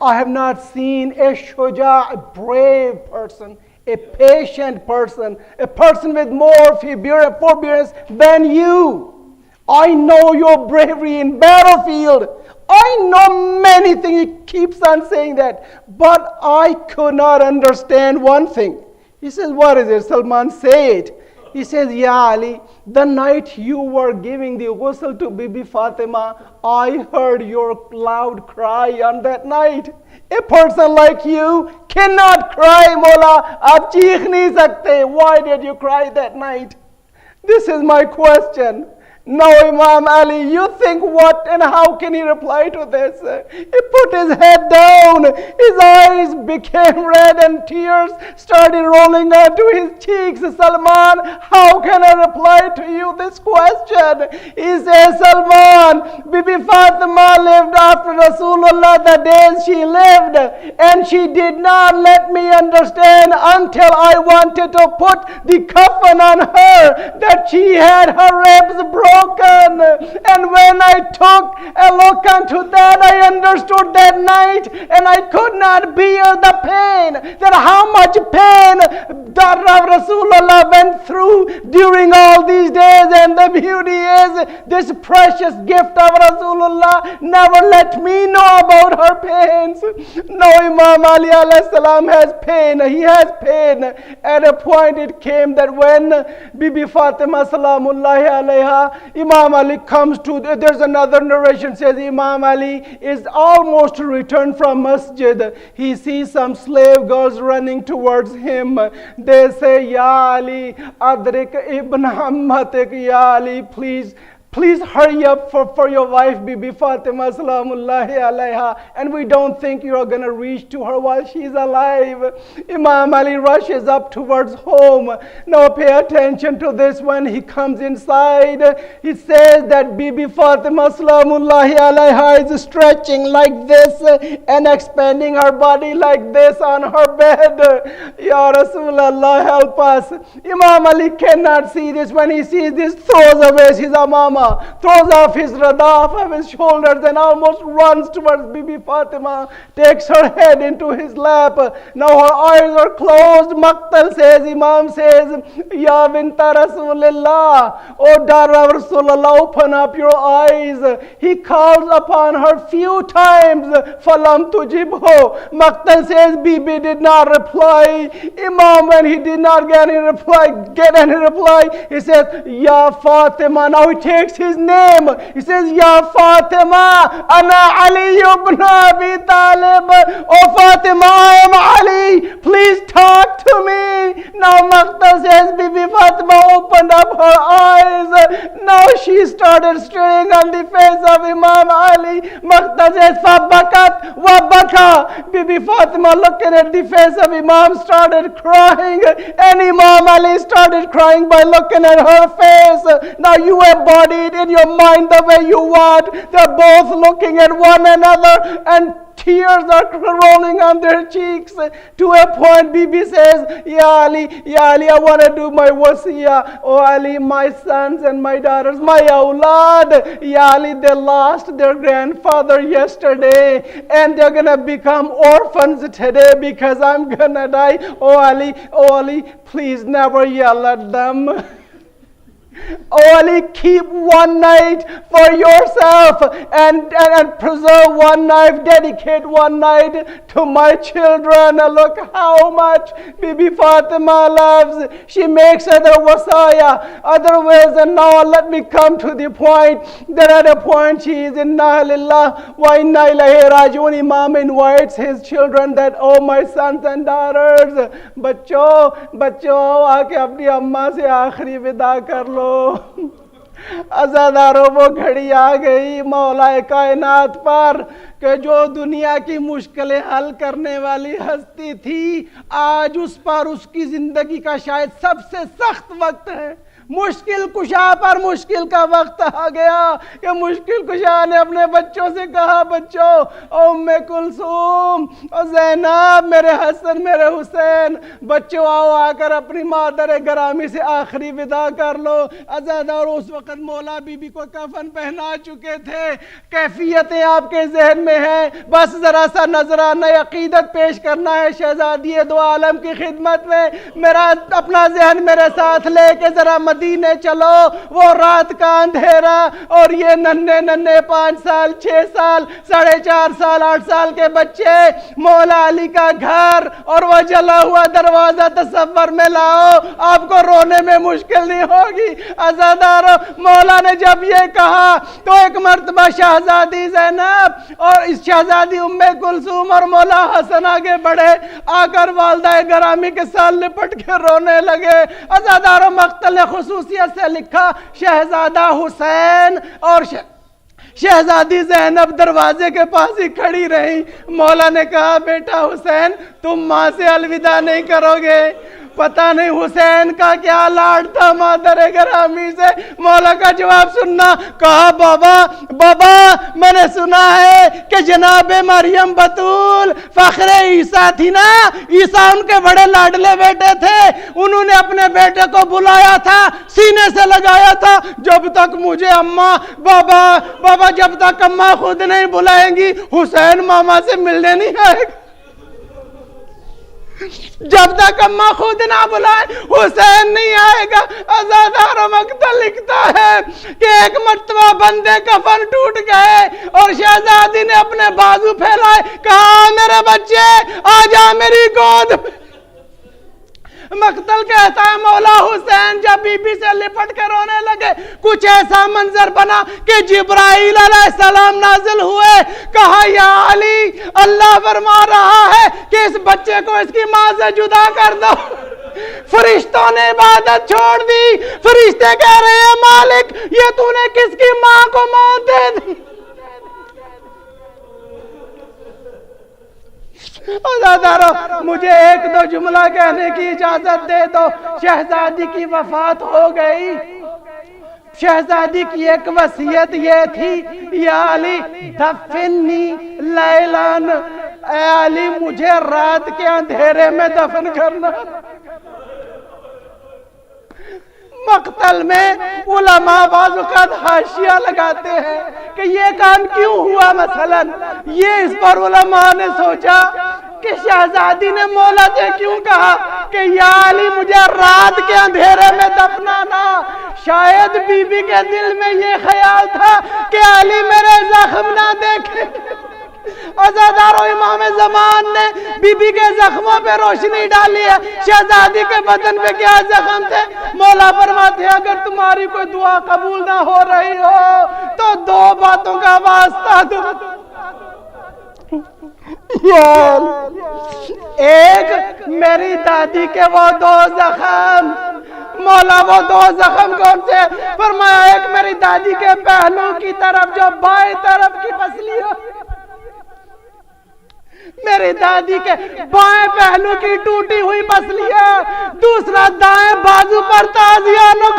I have not seen a shuja, a brave person, a patient person, a person with more forbearance than you. I know your bravery in battlefield. I know many things. He keeps on saying that. But I could not understand one thing. He says, what is it? Salman, say it. He says, Ya Ali, the night you were giving the ghusl to Bibi Fatima, I heard your loud cry on that night. A person like you cannot cry, Mola. Aap cheekh nahi sakte. Why did you cry that night? This is my question. Now Imam Ali, you think what and how can he reply to this? He put his head down, his eyes became red and tears started rolling onto his cheeks. Salman, how can I reply to you this question? He says, Salman, Bibi Fatima lived after Rasulullah the days she lived, and she did not let me understand until I wanted to put the coffin on her that she had her ribs broken. And when I took a look unto that, I understood that night, and I could not bear the pain, that how much pain daughter of Rasulullah went through during all these days. And the beauty is, this precious gift of Rasulullah never let me know about her pains. Now Imam Ali alayhi salam has pain. He has pain. At a point it came that when Bibi Fatima salamullahi alayha, Imam Ali comes to, there's another narration says Imam Ali is almost to return from masjid. He sees some slave girls running towards him. They say, Ya Ali, adrik ibn ammatik, Ya Ali, please Please hurry up for your wife, Bibi Fatima Salamullahi Alaiha, and we don't think you're going to reach to her while she's alive. Imam Ali rushes up towards home. Now pay attention to this when he comes inside. He says that Bibi Fatima Salamullahi Alaiha is stretching like this and expanding her body like this on her bed. Ya Rasulullah, help us. Imam Ali cannot see this. When he sees this, throws away his amama, throws off his rada off of his shoulders and almost runs towards Bibi Fatima, takes her head into his lap. Now her eyes are closed. Maqtal says, Imam says, Ya binta Rasulullah, O daughter of Rasulullah, open up your eyes. He calls upon her few times. Falam tujibho. Maqtal says, Bibi did not reply. Imam, when he did not get any reply, he says, Ya Fatima. Now he takes his name. He says, Ya Fatima, Ana Ali ibn Abi Talib. Oh Fatima, I am Ali. Please talk to me. Now Maqtal says, Bibi Fatima opened up her eyes. Now she started staring on the face of Imam Ali. Maqtal says, Fabakat wa baka. Bibi Fatima, looking at the face of Imam, started crying. And Imam Ali started crying by looking at her face. Now you embodied in your mind the way you want. They're both looking at one another and tears are rolling on their cheeks. To a point, Bibi says, Ya Ali, I want to do my wasiyah. Oh Ali, my sons and my daughters, my awlad. Ya Ali, they lost their grandfather yesterday and they're going to become orphans today because I'm going to die. Oh Ali, please never yell at them. Oh Ali, keep one night for yourself and preserve one night, dedicate one night to my children. Look how much Bibi Fatima loves. She makes other wasaya, other ways, and now let me come to the point that at a point she is inna lillah wa inna ilayhi rajiun. Imam invites his children that, oh my sons and daughters, बच्चों आके अपनी अम्मा से आखिरी विदा कर लो. अज़ादारों, वो घड़ी आ गई मौलाए कायनात पर कि जो दुनिया की मुश्किलें हल करने वाली हस्ती थी, आज उस पर उसकी जिंदगी का शायद सबसे सख्त वक्त है. मुश्किल कुशा पर मुश्किल का वक्त आ गया कि मुश्किल कुशा ने अपने बच्चों से कहा, बच्चों, उम्मे कुलसूम और ज़ैनब, मेरे हसन, मेरे हुसैन, बच्चों आओ आकर अपनी मादर गरामी से आखिरी विदा कर लो. अज़ादार, उस वक़्त मौला बीबी को कफन पहना चुके थे. कैफियतें आपके जहन में हैं, बस ज़रा सा नजराना अक़ीदत पेश करना है शहज़ादी दो आलम की खिदमत में. मेरा अपना जहन मेरे साथ लेके ज़रा मदीने चलो. वो रात का अंधेरा और ये नन्हे 5 साल, 6 साल, 4.5 साल, 8 साल के बच्चे, मौला अली का घर और वो जला हुआ दरवाजा तसव्वुर में लाओ, आपको रोने में मुश्किल नहीं होगी. अज़ादारों, मौला ने जब ये कहा तो एक मर्तबा शहजादी ज़ैनब और इस शहजादी उम्मे कुलसूम और मौला हसन आगे बढ़े, आकर वालदा गरामी के साथ लिपट के रोने लगे. अज़ादारों, मक़तल ने खुसूसियत से लिखा, शहजादा हुसैन और शहजादी ज़ैनब दरवाजे के पास ही खड़ी रही. मौला ने कहा, बेटा हुसैन, तुम माँ से अलविदा नहीं करोगे? पता नहीं हुसैन का क्या लाड था मादर गरामी से. मौला का जवाब सुनना. कहा, बाबा मैंने सुना है कि जनाब मरियम बतूल फखरे ईसा थी ना, ईसा उनके बड़े लाडले बेटे थे. उन्होंने अपने बेटे को बुलाया था, सीने से लगाया था. जब तक मुझे अम्मा बाबा जब तक अम्मा खुद नहीं बुलाएंगी, हुसैन मामा से मिलने नहीं आएगा. जब तक अम्मा खुद ना बुलाए, हुसैन नहीं आएगा. अज़ादारों, मक़तल लिखता है कि एक मर्तबा बंदे कफन टूट गए और शहजादी ने अपने बाजू फैलाए, कहा, मेरे बच्चे आ जा मेरी गोद. मक़तल कहता है, मौला हुसैन जब बीबी से लिपट कर रोने लगे, कुछ ऐसा मंजर बना कि जिब्राइल अलैहिस्सलाम नाजिल हुए. कहा, या अली, अल्लाह फरमा रहा है कि इस बच्चे को इसकी मां से जुदा कर दो. फरिश्तों ने इबादत छोड़ दी. फरिश्ते कह रहे हैं, मालिक, ये तूने किसकी को मौत दे दी। अज़ादारों, मुझे एक दो जुमला कहने की इजाजत दे दो। शहजादी की वफात हो गई। शहजादी की एक वसीयत ये थी, या अली दफिनी लैलान, ऐ अली मुझे रात के अंधेरे में दफन करना। मक्तल में उलमा बाज़ औक़ात हाशिया लगाते हैं कि ये काम क्यों हुआ। मसलन ये इस पर उलमा ने सोचा कि शहजादी ने मौला से क्यों कहा कि या अली मुझे रात के अंधेरे में दफनाना। शायद बीबी के दिल में ये ख्याल था कि अली मेरे जख्म ना देखे। अज़ादारों, इमाम ज़मान ने बीबी के जख्मों पे रोशनी डाली है। शहजादी के बदन पे क्या जख्म थे? मौला फरमाते हैं अगर तुम्हारी कोई दुआ कबूल ना हो रही हो तो दो बातों का वास्ता दो। एक, मेरी दादी के वो दो जख्म। मौला वो दो जख्म कौन से? फरमाया एक मेरी दादी के पहलू की तरफ जो बाएं तरफ की पसली हो, मेरी दादी के बाएं पहलू की टूटी हुई पसली है। दूसरा, दाएं बाजू पर ताजियानों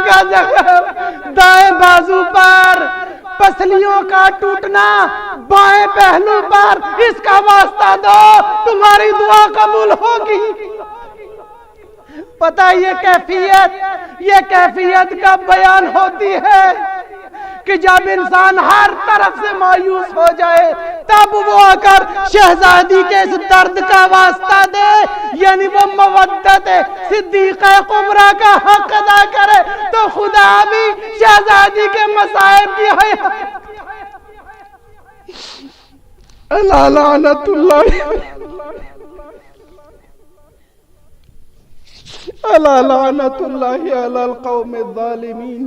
का जख्म, दाएं बाजू पर पसलियों का टूटना, बाएं पहलू पर, इसका वास्ता दो, तुम्हारी दुआ कबूल होगी। पता है ये कैफियत कब बयान होती है कि जब इंसान हर तरफ से मायूस हो जाए, तब वो आकर शहजादी के इस दर्द का वास्ता दे, यानी वो मवद्दत सिद्दीक़ा कुबरा का हक अदा करे, तो खुदा भी शहजादी के मसाइब की हया अला लानतुल्लाह अलल कौमिज़ ज़ालिमीन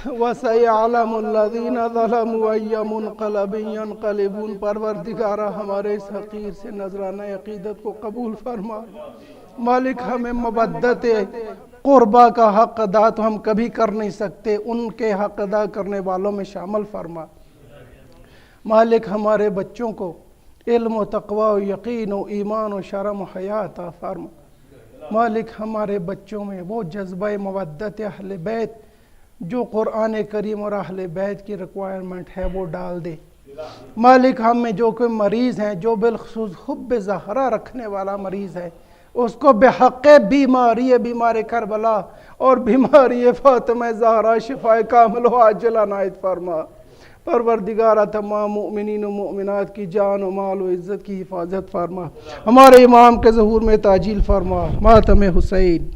वसयअलमुल्लज़ीना ज़लमू अय्य मुनक़लबिन यनक़लिबून। परवरदिगारा, हमारे इस हक़ीर से नजराना अक़ीदत को कबूल फरमा। मालिक, हमें मवद्दत क़ुरबा का हक़ अदा तो हम कभी कर नहीं सकते, उनके हक़ अदा करने वालों में शामिल फरमा। मालिक, हमारे बच्चों को इल्म व तक़वा व यक़ीन व ईमान व शर्म व हया अता फरमा। मालिक, हमारे बच्चों में वो जज्बा मवद्दत अहले बैत जो कुरान करीम और अहले बैत की रिक्वायरमेंट है वो डाल दे। मालिक, हम में जो कोई मरीज़ हैं, जो बिलखुसूस हुब्ब ज़हरा रखने वाला मरीज़ है, उसको बेहक़ बीमारी करबला और बीमारी फ़ातिमा ज़हरा शिफ़ाए कामिल व आजिल अनायत फरमा। परवरदिगारा, तमाम मुमिनीन व मुमिनात की जान व माल व इज़्ज़त की हिफाजत फरमा। हमारे इमाम के ज़हूर में ताजील फरमा। मातम हुसैन।